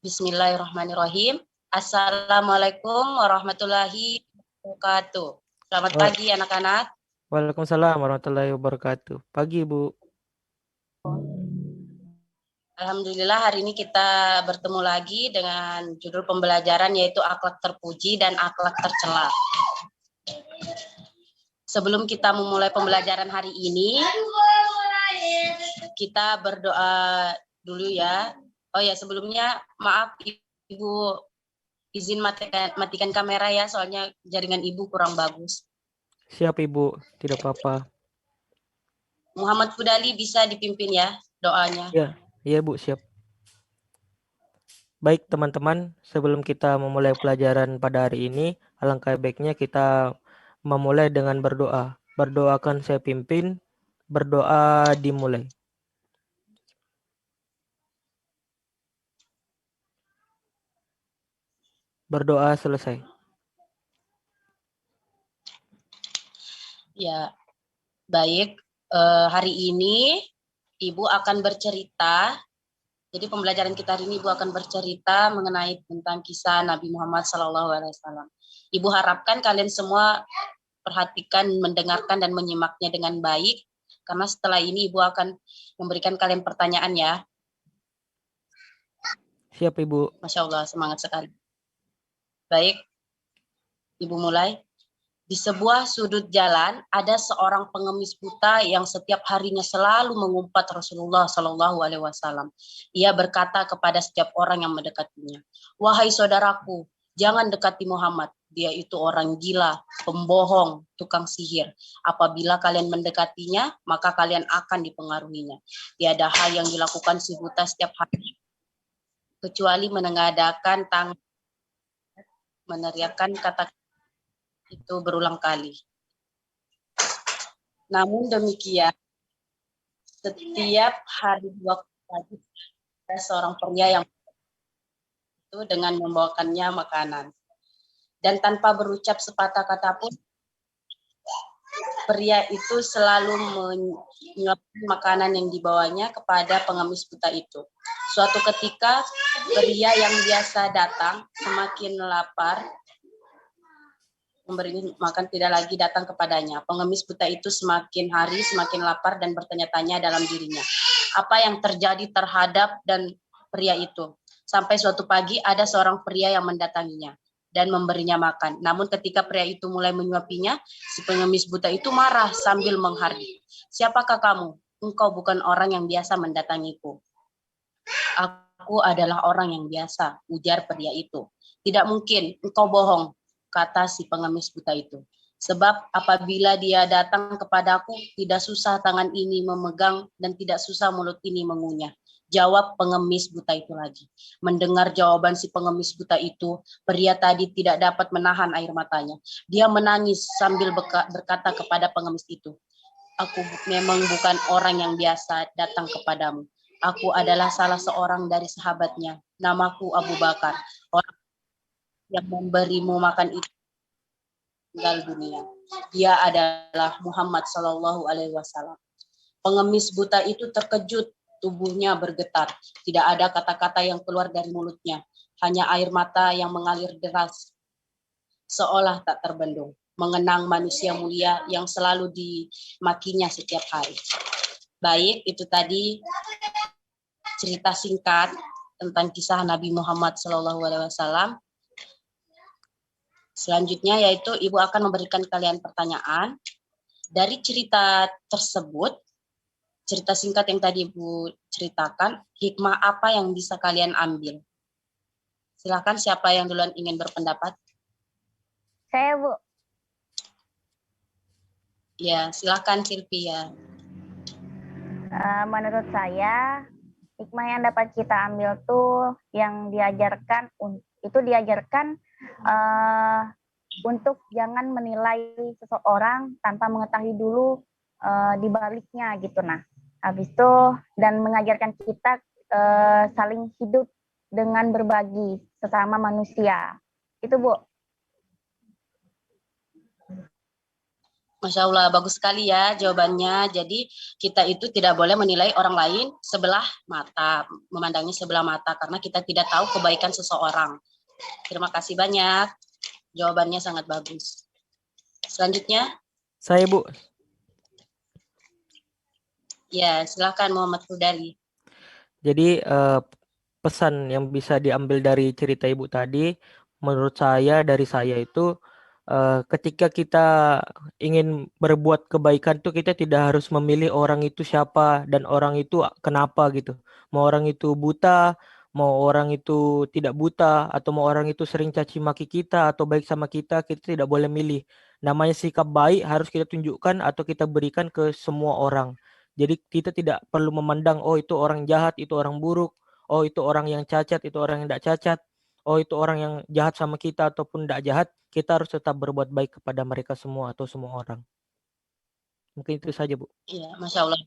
Bismillahirrahmanirrahim. Assalamualaikum warahmatullahi wabarakatuh. Selamat pagi anak-anak. Waalaikumsalam warahmatullahi wabarakatuh. Pagi, Bu. Alhamdulillah hari ini kita bertemu lagi dengan judul pembelajaran yaitu akhlak terpuji dan akhlak tercela. Sebelum kita memulai pembelajaran hari ini, kita berdoa dulu ya. Oh ya, sebelumnya maaf Ibu, izin matikan kamera ya, soalnya jaringan Ibu kurang bagus. Siap, Ibu. Tidak apa-apa. Muhammad Fudali bisa dipimpin ya doanya. Ya, iya Bu, siap. Baik teman-teman, sebelum kita memulai pelajaran pada hari ini, alangkah baiknya kita memulai dengan berdoa. Berdoakan saya pimpin, berdoa dimulai. Berdoa selesai. Ya, baik. Hari ini Ibu akan bercerita. Jadi pembelajaran kita hari ini Ibu akan bercerita mengenai tentang kisah Nabi Muhammad SAW. Ibu harapkan kalian semua perhatikan, mendengarkan dan menyimaknya dengan baik, karena setelah ini Ibu akan memberikan kalian pertanyaan ya. Siap, Ibu. Masya Allah, semangat sekali. Baik, Ibu mulai. Di sebuah sudut jalan ada seorang pengemis buta yang setiap harinya selalu mengumpat Rasulullah Shallallahu Alaihi Wasallam. Ia berkata kepada setiap orang yang mendekatinya, "Wahai saudaraku, jangan dekati Muhammad. Dia itu orang gila, pembohong, tukang sihir. Apabila kalian mendekatinya, maka kalian akan dipengaruhinya. Tiada hal yang dilakukan si buta setiap hari kecuali menengadahkan tangan, meneriakkan kata itu berulang kali. Namun demikian, setiap hari waktu pagi ada seorang pria yang itu dengan membawakannya makanan. Dan tanpa berucap sepatah kata pun, pria itu selalu menyuapkan makanan yang dibawanya kepada pengemis buta itu. Suatu ketika, pria yang biasa datang semakin lapar, memberi makan tidak lagi datang kepadanya. Pengemis buta itu semakin hari semakin lapar dan bertanya-tanya dalam dirinya, apa yang terjadi terhadap dan pria itu. Sampai suatu pagi ada seorang pria yang mendatanginya dan memberinya makan. Namun ketika pria itu mulai menyuapinya, si pengemis buta itu marah sambil menghardik. Siapakah kamu? Engkau bukan orang yang biasa mendatangiku. Aku adalah orang yang biasa, ujar pria itu. Tidak mungkin, engkau bohong, kata si pengemis buta itu. Sebab apabila dia datang kepadaku, tidak susah tangan ini memegang dan tidak susah mulut ini mengunyah. Jawab pengemis buta itu lagi. Mendengar jawaban si pengemis buta itu, pria tadi tidak dapat menahan air matanya. Dia menangis sambil berkata kepada pengemis itu, aku memang bukan orang yang biasa datang kepadamu. Aku adalah salah seorang dari sahabatnya. Namaku Abu Bakar. Orang yang memberimu makan itu meninggal dunia. Dia adalah Muhammad Shallallahu Alaihi Wasallam. Pengemis buta itu terkejut, tubuhnya bergetar. Tidak ada kata-kata yang keluar dari mulutnya, hanya air mata yang mengalir deras, seolah tak terbendung, mengenang manusia mulia yang selalu dimakinya setiap hari. Baik, itu tadi cerita singkat tentang kisah Nabi Muhammad SAW. Selanjutnya yaitu Ibu akan memberikan kalian pertanyaan. Dari cerita tersebut, cerita singkat yang tadi Ibu ceritakan, hikmah apa yang bisa kalian ambil? Silakan siapa yang duluan ingin berpendapat? Saya, Bu. Ya, silakan Sylvia. Menurut saya, hikmah yang dapat kita ambil tuh yang diajarkan untuk jangan menilai seseorang tanpa mengetahui dulu di baliknya gitu. Nah, habis itu dan mengajarkan kita saling hidup dengan berbagi sesama manusia. Itu, Bu. Masya Allah, bagus sekali ya jawabannya. Jadi kita itu tidak boleh menilai orang lain sebelah mata, memandangnya sebelah mata, karena kita tidak tahu kebaikan seseorang. Terima kasih banyak, jawabannya sangat bagus. Selanjutnya, Saya, Bu. ya silakan Muhammad Hudari. Jadi pesan yang bisa diambil dari cerita Ibu tadi, menurut saya, dari saya itu, ketika kita ingin berbuat kebaikan tuh kita tidak harus memilih orang itu siapa dan orang itu kenapa gitu. Mau orang itu buta, mau orang itu tidak buta, atau mau orang itu sering caci maki kita atau baik sama kita tidak boleh milih. Namanya sikap baik harus kita tunjukkan atau kita berikan ke semua orang. Jadi kita tidak perlu memandang, oh itu orang jahat, itu orang buruk, oh itu orang yang cacat, itu orang yang tidak cacat, oh itu orang yang jahat sama kita ataupun tidak jahat, kita harus tetap berbuat baik kepada mereka semua atau semua orang. Mungkin itu saja, Bu. Iya, Masya Allah.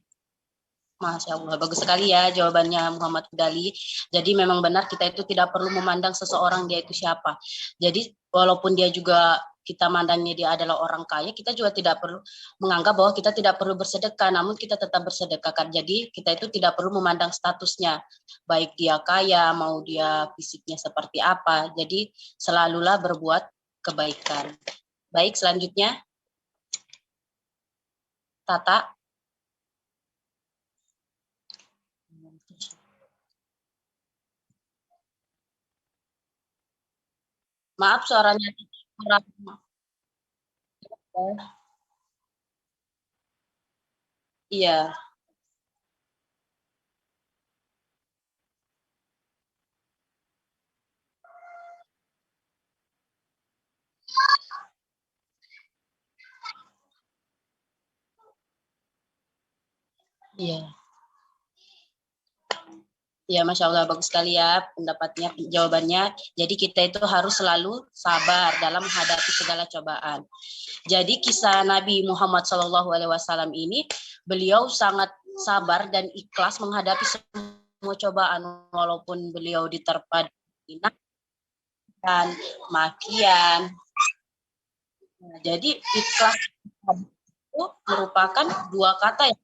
Masya Allah, bagus sekali ya jawabannya Muhammad Hudali. Jadi memang benar kita itu tidak perlu memandang seseorang dia itu siapa. Jadi walaupun dia juga kita mandangnya dia adalah orang kaya, kita juga tidak perlu menganggap bahwa kita tidak perlu bersedekah, namun kita tetap bersedekah. Jadi kita itu tidak perlu memandang statusnya, baik dia kaya, mau dia fisiknya seperti apa. Jadi selalulah berbuat kebaikan. Baik, selanjutnya Tata. Maaf suaranya kurang. Iya, iya. Ya, Masya Allah, bagus sekali ya pendapatnya, jawabannya. Jadi kita itu harus selalu sabar dalam menghadapi segala cobaan. Jadi kisah Nabi Muhammad SAW ini, beliau sangat sabar dan ikhlas menghadapi semua cobaan, walaupun beliau diterpa dan makian. Nah, jadi ikhlas itu merupakan dua kata yang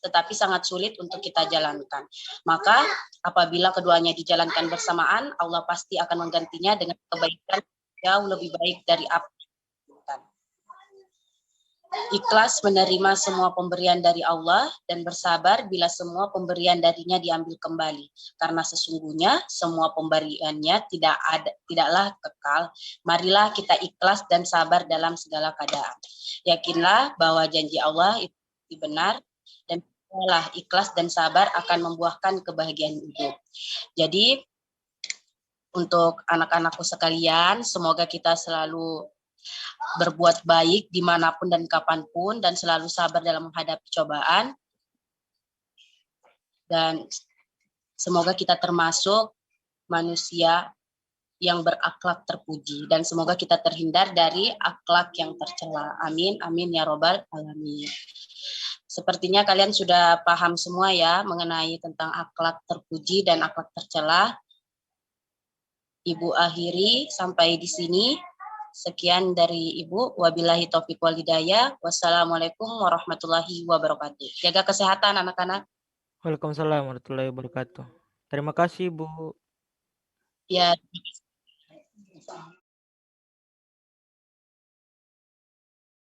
tetapi sangat sulit untuk kita jalankan. Maka apabila keduanya dijalankan bersamaan, Allah pasti akan menggantinya dengan kebaikan jauh lebih baik dari apa yang kita. Ikhlas menerima semua pemberian dari Allah dan bersabar bila semua pemberian darinya diambil kembali. Karena sesungguhnya semua pemberiannya tidaklah kekal. Marilah kita ikhlas dan sabar dalam segala keadaan. Yakinlah bahwa janji Allah itu benar, dan ikhlas dan sabar akan membuahkan kebahagiaan hidup. Jadi untuk anak-anakku sekalian, semoga kita selalu berbuat baik dimanapun dan kapanpun, dan selalu sabar dalam menghadapi cobaan. Dan semoga kita termasuk manusia yang berakhlak terpuji, dan semoga kita terhindar dari akhlak yang tercela. Amin, amin ya robbal alamin. Sepertinya kalian sudah paham semua ya mengenai tentang akhlak terpuji dan akhlak tercela. Ibu akhiri sampai di sini. Sekian dari Ibu. Wabillahi taufiq wal hidayah. Wassalamualaikum warahmatullahi wabarakatuh. Jaga kesehatan anak-anak. Waalaikumsalam warahmatullahi wabarakatuh. Terima kasih, Bu. Ya.